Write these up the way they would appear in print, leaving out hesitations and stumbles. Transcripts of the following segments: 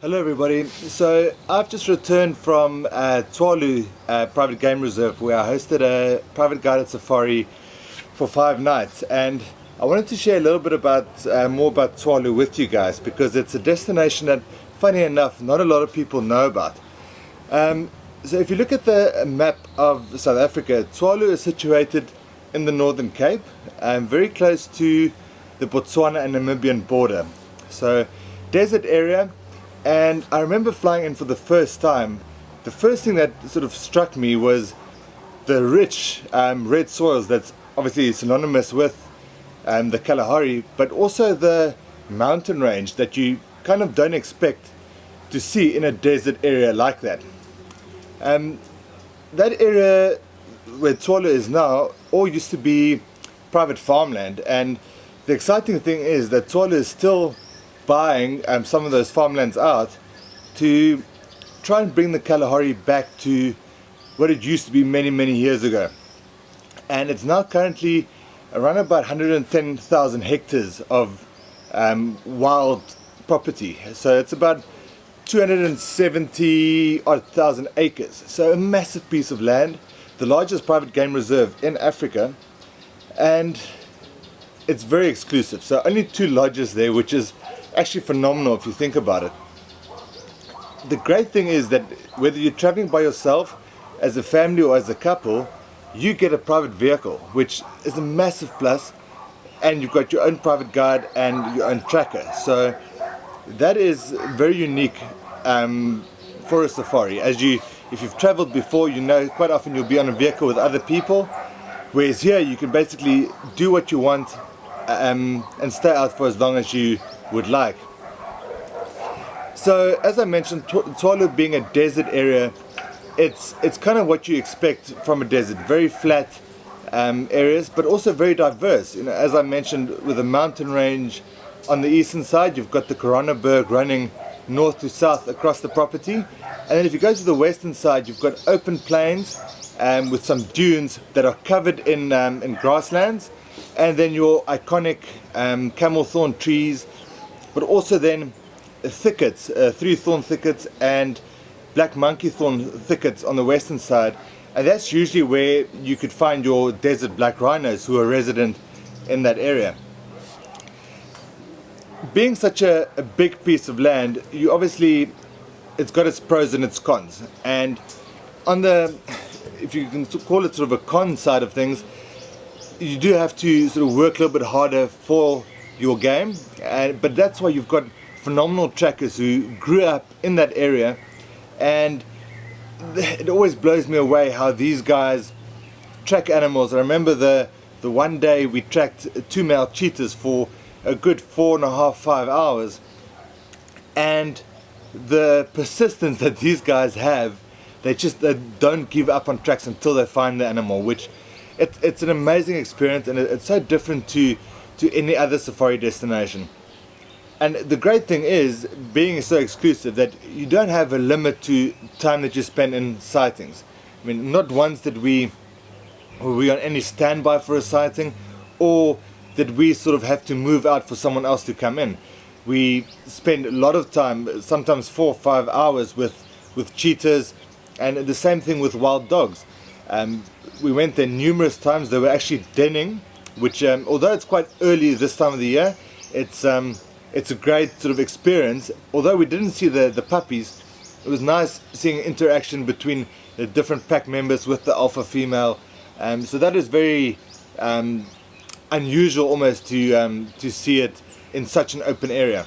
Hello everybody. So I've just returned from Tswalu Private Game Reserve, where I hosted a private guided safari for 5 nights, and I wanted to share a little bit about more about Tswalu with you guys, because it's a destination that, funny enough, not a lot of people know about. So if you look at the map of South Africa, Tswalu is situated in the Northern Cape, very close to the Botswana and Namibian border. So desert area. And I remember flying in for the first time. The first thing that sort of struck me was the rich red soils that's obviously synonymous with the Kalahari, but also the mountain range that you kind of don't expect to see in a desert area like that. That area where Tswalu is now all used to be private farmland, and the exciting thing is that Tswalu is still buying some of those farmlands out to try and bring the Kalahari back to what it used to be many years ago. And it's now currently around about 110,000 hectares of wild property. So it's about 270,000 acres. So a massive piece of land, the largest private game reserve in Africa, and it's very exclusive. So only 2 lodges there, which is actually phenomenal if you think about it. The great thing is that whether you're traveling by yourself, as a family, or as a couple, you get a private vehicle, which is a massive plus, and you've got your own private guide and your own tracker. So that is very unique for a safari. If you've traveled before, you know quite often you'll be on a vehicle with other people, whereas here you can basically do what you want and stay out for as long as you would like. So as I mentioned, Tswalu being a desert area, it's kind of what you expect from a desert. Very flat areas, but also very diverse. You know, as I mentioned, with a mountain range on the eastern side, you've got the Koranenberg running north to south across the property, and then if you go to the western side, you've got open plains with some dunes that are covered in grasslands, and then your iconic camel thorn trees, but also then thickets, 3-thorn thickets and black monkey thorn thickets on the western side, and that's usually where you could find your desert black rhinos who are resident in that area. Being such a big piece of land, you obviously, it's got its pros and its cons, and on the, if you can call it sort of a con side of things, you do have to sort of work a little bit harder for your game, but that's why you've got phenomenal trackers who grew up in that area, and it always blows me away how these guys track animals. I remember the one day we tracked 2 male cheetahs for a good 4.5-5 hours, and the persistence that these guys have, they don't give up on tracks until they find the animal, which it's an amazing experience, and it's so different to any other safari destination. And the great thing is, being so exclusive, that you don't have a limit to time that you spend in sightings. I mean, not once did we on any standby for a sighting, or did we sort of have to move out for someone else to come in. We spend a lot of time, sometimes 4 or 5 hours with cheetahs, and the same thing with wild dogs. We went there numerous times. They were actually denning, which although it's quite early this time of the year, it's a great sort of experience. Although we didn't see the puppies, it was nice seeing interaction between the different pack members with the alpha female. So that is very unusual almost to see it in such an open area.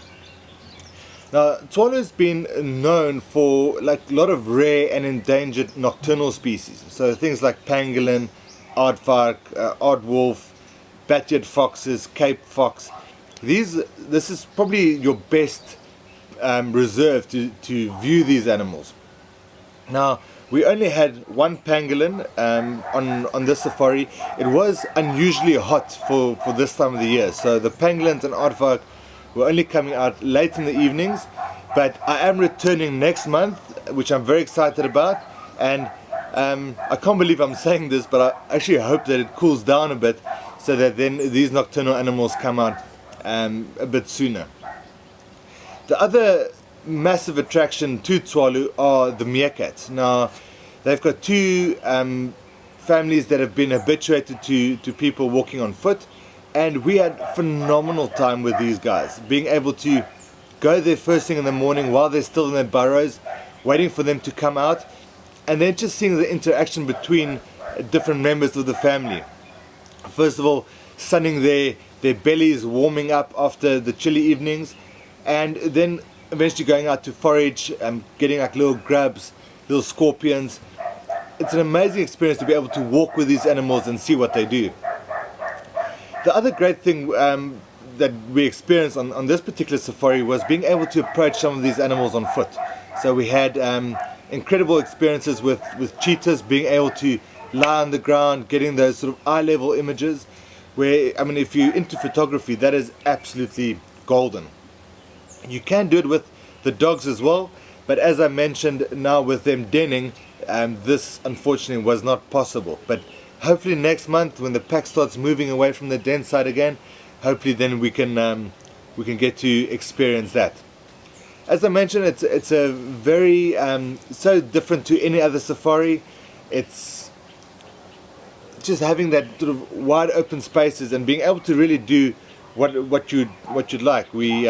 Now, Tswalu has been known for like a lot of rare and endangered nocturnal species. So things like pangolin, aardvark, aardwolf, bat-eared foxes, cape fox. This is probably your best reserve to view these animals. Now, we only had 1 pangolin on this safari. It was unusually hot for this time of the year, so the pangolins and aardvark were only coming out late in the evenings, but I am returning next month, which I'm very excited about, and I can't believe I'm saying this, but I actually hope that it cools down a bit so that then these nocturnal animals come out a bit sooner. The other massive attraction to Tswalu are the meerkats. Now, they've got two families that have been habituated to people walking on foot, and we had phenomenal time with these guys, being able to go there first thing in the morning while they're still in their burrows, waiting for them to come out, and then just seeing the interaction between different members of the family. First of all, sunning their bellies, warming up after the chilly evenings, and then eventually going out to forage, getting like little grubs, little scorpions. It's an amazing experience to be able to walk with these animals and see what they do. The other great thing that we experienced on this particular safari was being able to approach some of these animals on foot. So we had incredible experiences with cheetahs, being able to lie on the ground, getting those sort of eye-level images, where, I mean, if you're into photography, that is absolutely golden. You can do it with the dogs as well, but as I mentioned, now with them denning, this unfortunately was not possible. But hopefully next month, when the pack starts moving away from the den side again, hopefully then we can get to experience that. As I mentioned, it's a very so different to any other safari. It's just having that sort of wide open spaces and being able to really do what you'd like. We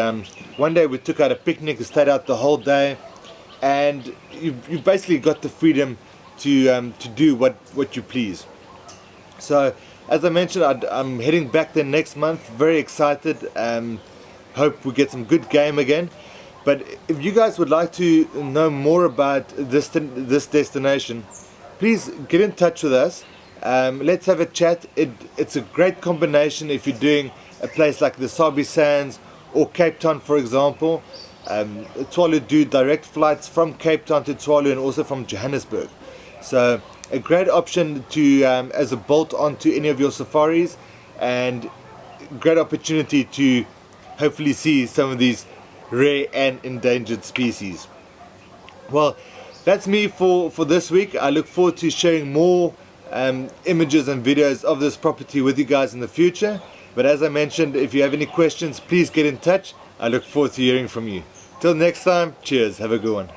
one day we took out a picnic and stayed out the whole day, and you basically got the freedom to do what you please. So as I mentioned, I'm heading back there next month. Very excited. Hope we get some good game again. But if you guys would like to know more about this destination, please get in touch with us. Let's have a chat. It's a great combination if you're doing a place like the Sabi Sands or Cape Town, for example. Tswalu do direct flights from Cape Town to Tswalu and also from Johannesburg. So a great option to as a bolt on to any of your safaris, and great opportunity to hopefully see some of these rare and endangered species. Well, that's me for this week. I look forward to sharing more images and videos of this property with you guys in the future. But as I mentioned, if you have any questions, please get in touch. I look forward to hearing from you. Till next time, cheers, have a good one.